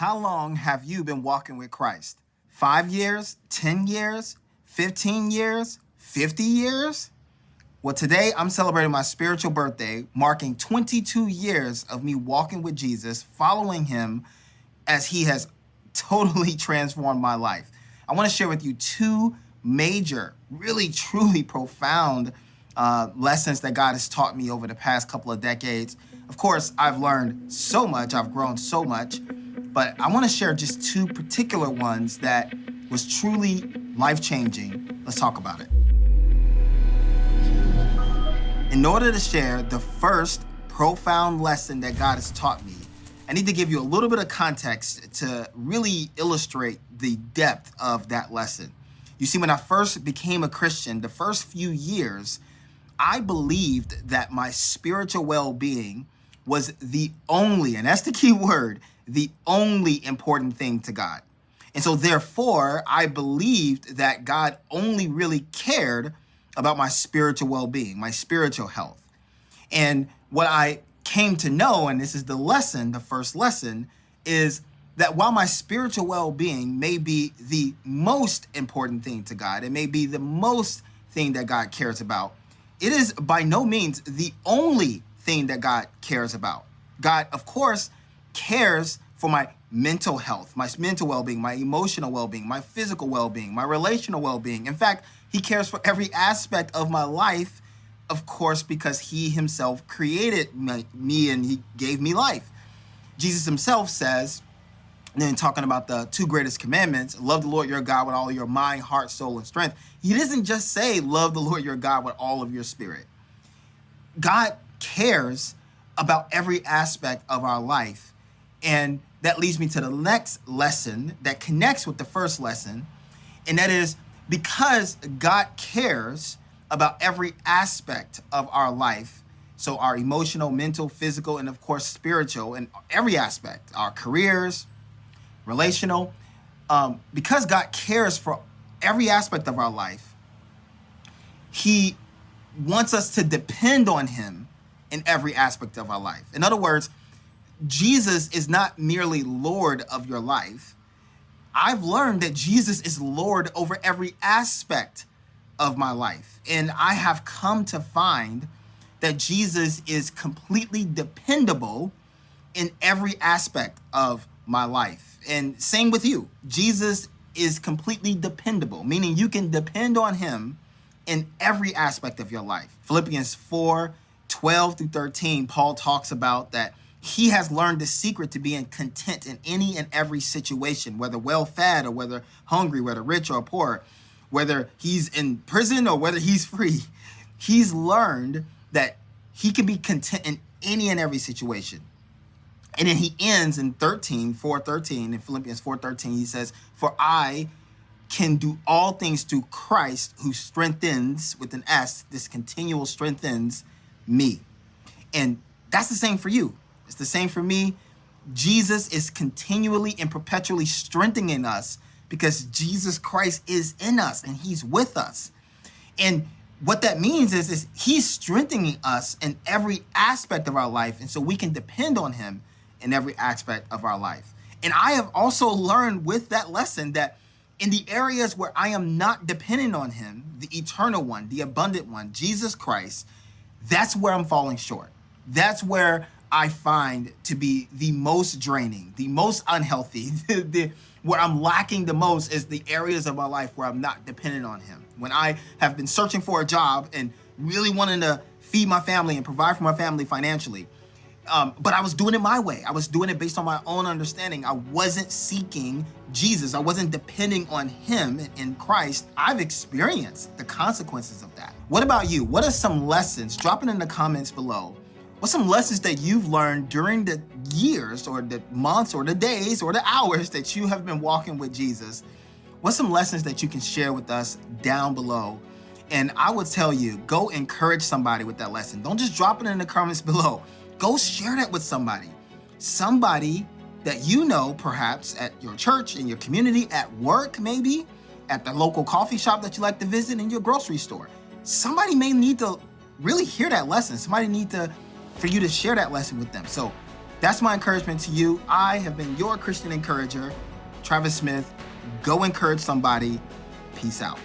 How long have you been walking with Christ? 5 years, 10 years, 15 years, 50 years? Well, today I'm celebrating my spiritual birthday, marking 22 years of me walking with Jesus, following him as he has totally transformed my life. I want to share with you two major, really, truly profound lessons that God has taught me over the past couple of decades. Of course, I've learned so much, I've grown so much, but I want to share just two particular ones that was truly life-changing. Let's talk about it. In order to share the first profound lesson that God has taught me, I need to give you a little bit of context to really illustrate the depth of that lesson. You see, when I first became a Christian, the first few years, I believed that my spiritual well-being was the only, and that's the key word, the only important thing to God. And so therefore, I believed that God only really cared about my spiritual well-being, my spiritual health. And what I came to know, and this is the lesson, the first lesson, is that while my spiritual well-being may be the most important thing to God, it may be the most thing that God cares about, it is by no means the only thing that God cares about. God, of course, cares for my mental health, my mental well-being, my emotional well-being, my physical well-being, my relational well-being. In fact, he cares for every aspect of my life, of course, because he himself created me and he gave me life. Jesus himself says, and then talking about the two greatest commandments, love the Lord your God with all of your mind, heart, soul, and strength. He doesn't just say love the Lord your God with all of your spirit. God cares about every aspect of our life. And that leads me to the next lesson that connects with the first lesson. And that is because God cares about every aspect of our life. So our emotional, mental, physical, and of course, spiritual, and every aspect, our careers, relational, because God cares for every aspect of our life, he wants us to depend on him in every aspect of our life. In other words, Jesus is not merely Lord of your life. I've learned that Jesus is Lord over every aspect of my life. And I have come to find that Jesus is completely dependable in every aspect of my life. And same with you. Jesus is completely dependable, meaning you can depend on him in every aspect of your life. Philippians 4:12 through 13, Paul talks about that he has learned the secret to being content in any and every situation, whether well-fed or whether hungry, whether rich or poor, whether he's in prison or whether he's free. He's learned that he can be content in any and every situation. And then he ends in 4:13, in Philippians 4:13, he says, for I can do all things through Christ who strengthens, with an S, this continual strengthens me. And that's the same for you. It's the same for me. Jesus is continually and perpetually strengthening us because Jesus Christ is in us and he's with us. And what that means is he's strengthening us in every aspect of our life. And so we can depend on him in every aspect of our life. And I have also learned with that lesson that in the areas where I am not dependent on him, the eternal one, the abundant one, Jesus Christ, that's where I'm falling short. That's where I find to be the most draining, the most unhealthy, where I'm lacking the most is the areas of my life where I'm not dependent on him. When I have been searching for a job and really wanting to feed my family and provide for my family financially, but I was doing it my way. I was doing it based on my own understanding. I wasn't seeking Jesus. I wasn't depending on him in Christ. I've experienced the consequences of that. What about you? What are some lessons? Drop it in the comments below. What's some lessons that you've learned during the years or the months or the days or the hours that you have been walking with Jesus? What's some lessons that you can share with us down below? And I would tell you, go encourage somebody with that lesson. Don't just drop it in the comments below. Go share that with somebody. Somebody that you know, perhaps at your church, in your community, at work maybe, at the local coffee shop that you like to visit, in your grocery store. Somebody may need to really hear that lesson. Somebody need to for you to share that lesson with them. So That's my encouragement to you. I have been your Christian encourager, Travis Smith. Go encourage somebody. Peace out.